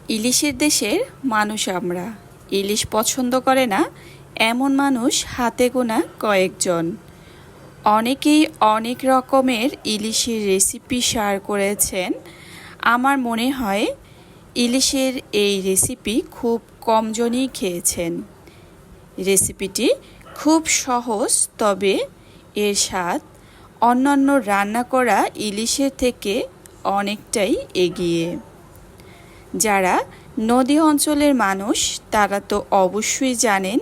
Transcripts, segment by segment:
ইলিশের দেশের মানুষ আমরা। ইলিশ পছন্দ করে না এমন মানুষ হাতে গোনা কয়েকজন। অনেকেই অনেক রকমের ইলিশের রেসিপি শেয়ার করেছেন। আমার মনে হয় ইলিশের এই রেসিপি খুব কমজনই খেয়েছেন। রেসিপিটি খুব সহজ, তবে এর স্বাদ অন্যান্য রান্না করা ইলিশের থেকে অনেকটাই এগিয়ে। যারা নদী অঞ্চলের মানুষ তারা তো অবশ্যই জানেন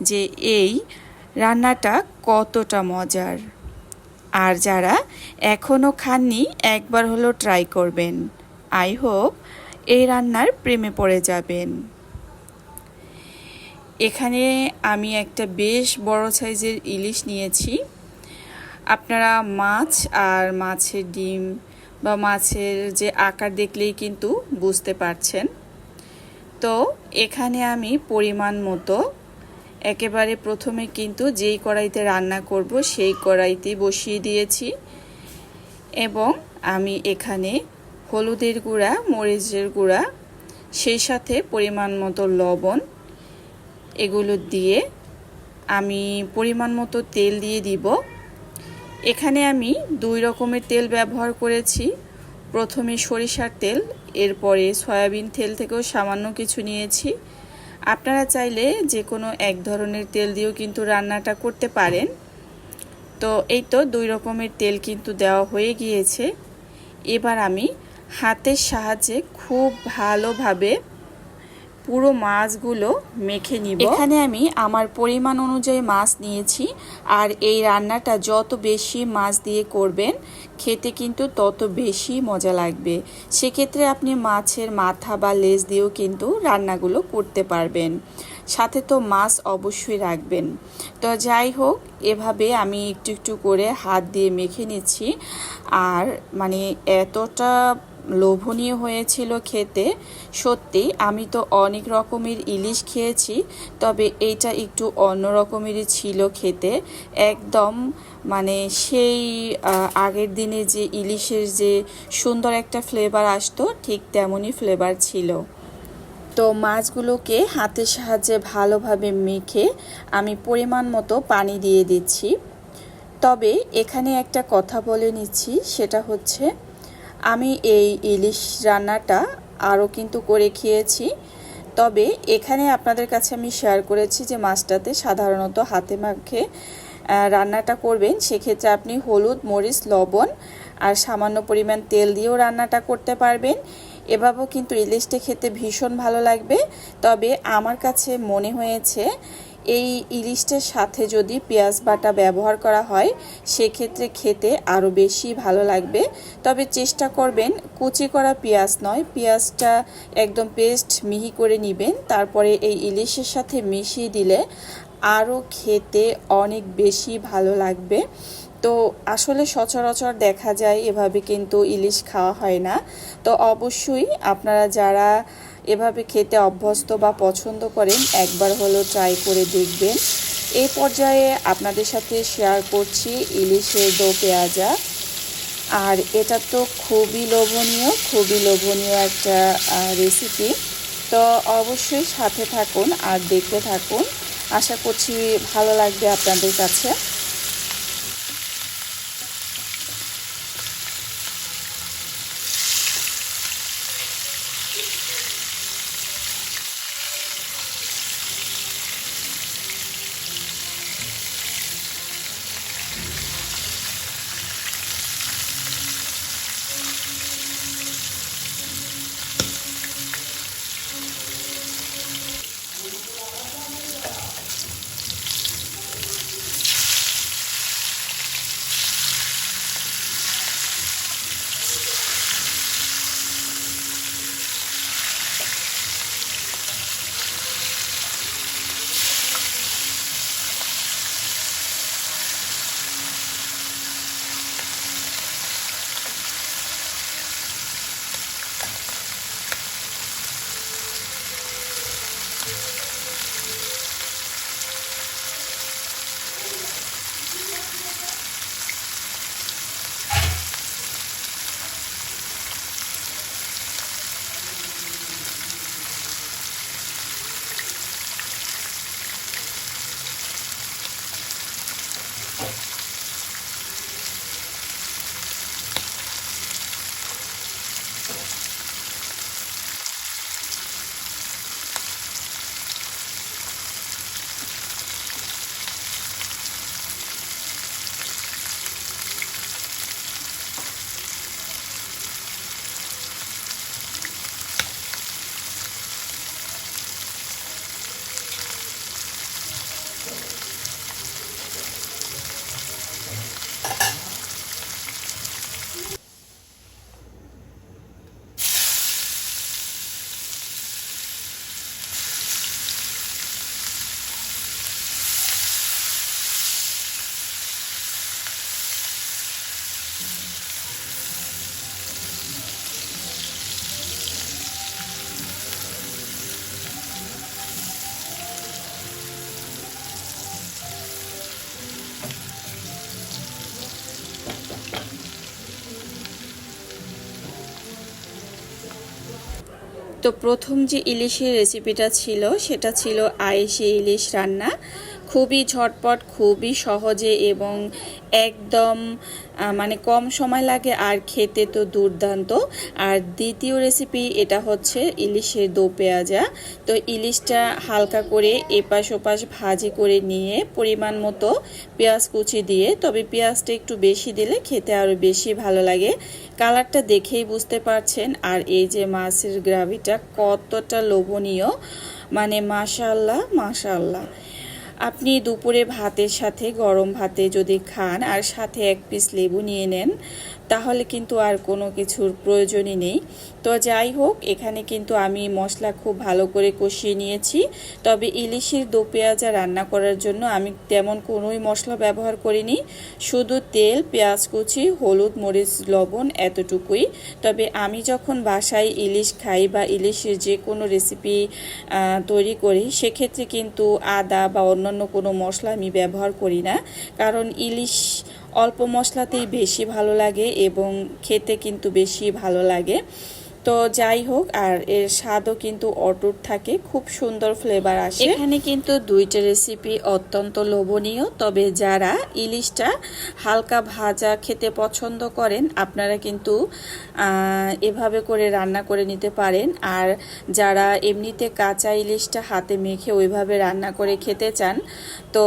যে এই রান্নাটা কতটা মজার। আর যারা এখনও খাননি একবার হলো ট্রাই করবেন। আই হোপ এই রান্নার প্রেমে পড়ে যাবেন। এখানে আমি একটা বেশ বড় সাইজের ইলিশ নিয়েছি। আপনারা মাছ আর মাছের ডিম বা মাছের যে আকার দেখলেই কিন্তু বুঝতে পারছেন। তো এখানে আমি পরিমাণ মতো একেবারে প্রথমে কিন্তু যেই কড়াইতে রান্না করব সেই কড়াইতে বসিয়ে দিয়েছি, এবং আমি এখানে হলুদের গুঁড়া, মরিচের গুঁড়া, সেই সাথে পরিমাণ মতো লবণ এগুলো দিয়ে আমি পরিমাণ মতো তেল দিয়ে দিব। এখানে আমি 2 রকমের তেল ব্যবহার করেছি। প্রথমে সরিষার তেল, এরপরে সয়াবিন তেল থেকেও সামান্য কিছু নিয়েছি। আপনারা চাইলে যে কোনো এক ধরনের তেল দিয়েও কিন্তু রান্নাটা করতে পারেন। তো এই তো 2 রকমের তেল কিন্তু দেওয়া হয়ে গিয়েছে। এবার আমি হাতের সাহায্যে খুব ভালোভাবে পুরো মাছগুলো মেখে নিব। এখানে আমি আমার পরিমাণ অনুযায়ী মাছ নিয়েছি, আর এই রান্নাটা যত বেশি মাছ দিয়ে করবেন খেতে কিন্তু তত বেশি মজা লাগবে। সেক্ষেত্রে আপনি মাছের মাথা বা লেজ দিয়েও কিন্তু রান্নাগুলো করতে পারবেন। সাথে তো মাছ অবশ্যই রাখবেন। তো যাই হোক, এভাবে আমি একটু একটু করে হাত দিয়ে মেখে নিচ্ছি। আর মানে এতটা লোভনীয় হয়েছিল খেতে, সত্যি। আমি তো অনেক রকমের ইলিশ খেয়েছি, তবে এইটা একটু অন্য রকমেরই ছিল খেতে। একদম মানে সেই আগের দিনে যে ইলিশের যে সুন্দর একটা ফ্লেভার আসতো, ঠিক তেমনই ফ্লেভার ছিল। তো মাছগুলোকে হাতের সাহায্যে ভালোভাবে মেখে আমি পরিমাণ মতো পানি দিয়ে দিচ্ছি। তবে এখানে একটা কথা বলে নিচ্ছি, সেটা হচ্ছে আমি এই ইলিশ রান্নাটা আরও কিন্তু করে খেয়েছি। তবে এখানে আপনাদের কাছে আমি শেয়ার করেছি যে মাছটাতে সাধারণত হাতে মাখে রান্নাটা করবেন। সেক্ষেত্রে আপনি হলুদ, মরিচ, লবণ আর সামান্য পরিমাণ তেল দিয়েও রান্নাটা করতে পারবেন। এভাবেও কিন্তু ইলিশটা খেতে ভীষণ ভালো লাগবে। তবে আমার কাছে মনে হয়েছে এই ইলিশটার সাথে যদি পেঁয়াজ বাটা ব্যবহার করা হয় সেক্ষেত্রে খেতে আরও বেশি ভালো লাগবে। তবে চেষ্টা করবেন কুচি করা পেঁয়াজ নয়, পেঁয়াজটা একদম পেস্ট মিহি করে নেবেন, তারপরে এই ইলিশের সাথে মিশিয়ে দিলে আরও খেতে অনেক বেশি ভালো লাগবে। তো আসলে সচরাচর দেখা যায় এভাবে কিন্তু ইলিশ খাওয়া হয় না। তো অবশ্যই আপনারা যারা এভাবে খেতে অভ্যস্ত বা পছন্দ করেন একবার হলো ট্রাই করে দেখবেন। এই পর্যায়ে আপনাদের সাথে শেয়ার করছি ইলিশের দো পেঁয়াজা। আর এটা তো খুবই লোভনীয় একটা রেসিপি। তো অবশ্যই সাথে থাকুন আর দেখতে থাকুন। আশা করছি ভালো লাগবে আপনাদের কাছে। তো প্রথম যে ইলিশের রেসিপিটা ছিল সেটা ছিল আয়েশি ইলিশ রান্না। খুবই ঝটপট, খুবই সহজে এবং একদম মানে কম সময় লাগে আর খেতে তো দুর্দান্ত। আর দ্বিতীয় রেসিপি এটা হচ্ছে ইলিশের দো পেঁয়াজা। তো ইলিশটা হালকা করে এপাশ ওপাশ ভাজি করে নিয়ে পরিমাণ মতো পেঁয়াজ কুচি দিয়ে, তবে পেঁয়াজটা একটু বেশি দিলে খেতে আরও বেশি ভালো লাগে। কালারটা দেখেই বুঝতে পারছেন। আর এই যে মাছের গ্রেভিটা কতটা লোভনীয়, মানে মাশাআল্লাহ মাশাআল্লাহ। আপনি দুপুরে ভাতের সাথে, গরম ভাতে যদি খান আর সাথে এক পিস লেবু নিয়ে নেন, তাহলে কিন্তু আর কোনো কিছুর প্রয়োজনই নেই। তো যাই হোক, এখানে কিন্তু আমি মশলা খুব ভালো করে কষিয়ে নিয়েছি। তবে ইলিশের দো পেঁয়াজা রান্না করার জন্য আমি তেমন কোনোই মশলা ব্যবহার করিনি, শুধু তেল, পেঁয়াজ কুচি, হলুদ, মরিচ, লবণ এতটুকুই। তবে আমি যখন বাসায় ইলিশ খাই বা ইলিশের যে কোনো রেসিপি তৈরি করি, সেক্ষেত্রে কিন্তু আদা বা অন্যান্য কোনো মশলা আমি ব্যবহার করি না, কারণ ইলিশ অল্প মশলাতেই বেশি ভালো লাগে এবং খেতে কিন্তু বেশি ভালো লাগে। তো যাই হোক, আর এর স্বাদও কিন্তু অটুট থাকে, খুব সুন্দর ফ্লেভার আসে। এখানে কিন্তু দুইটা রেসিপি অত্যন্ত লোভনীয়। তবে যারা ইলিশটা হালকা ভাজা খেতে পছন্দ করেন, আপনারা কিন্তু এভাবে করে রান্না করে নিতে পারেন। আর যারা এমনিতে কাঁচা ইলিশটা হাতে মেখে ওইভাবে রান্না করে খেতে চান, তো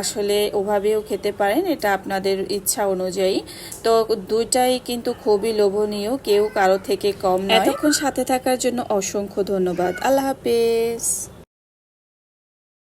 আসলে ওভাবেও খেতে পারেন, এটা আপনাদের ইচ্ছা অনুযায়ী। তো দুইটাই কিন্তু খুবই লোভনীয়, কেউ কারো থেকে কম নয়। এতক্ষণ সাথে থাকার জন্য অসংখ্য ধন্যবাদ। আল্লাহ হাফেজ।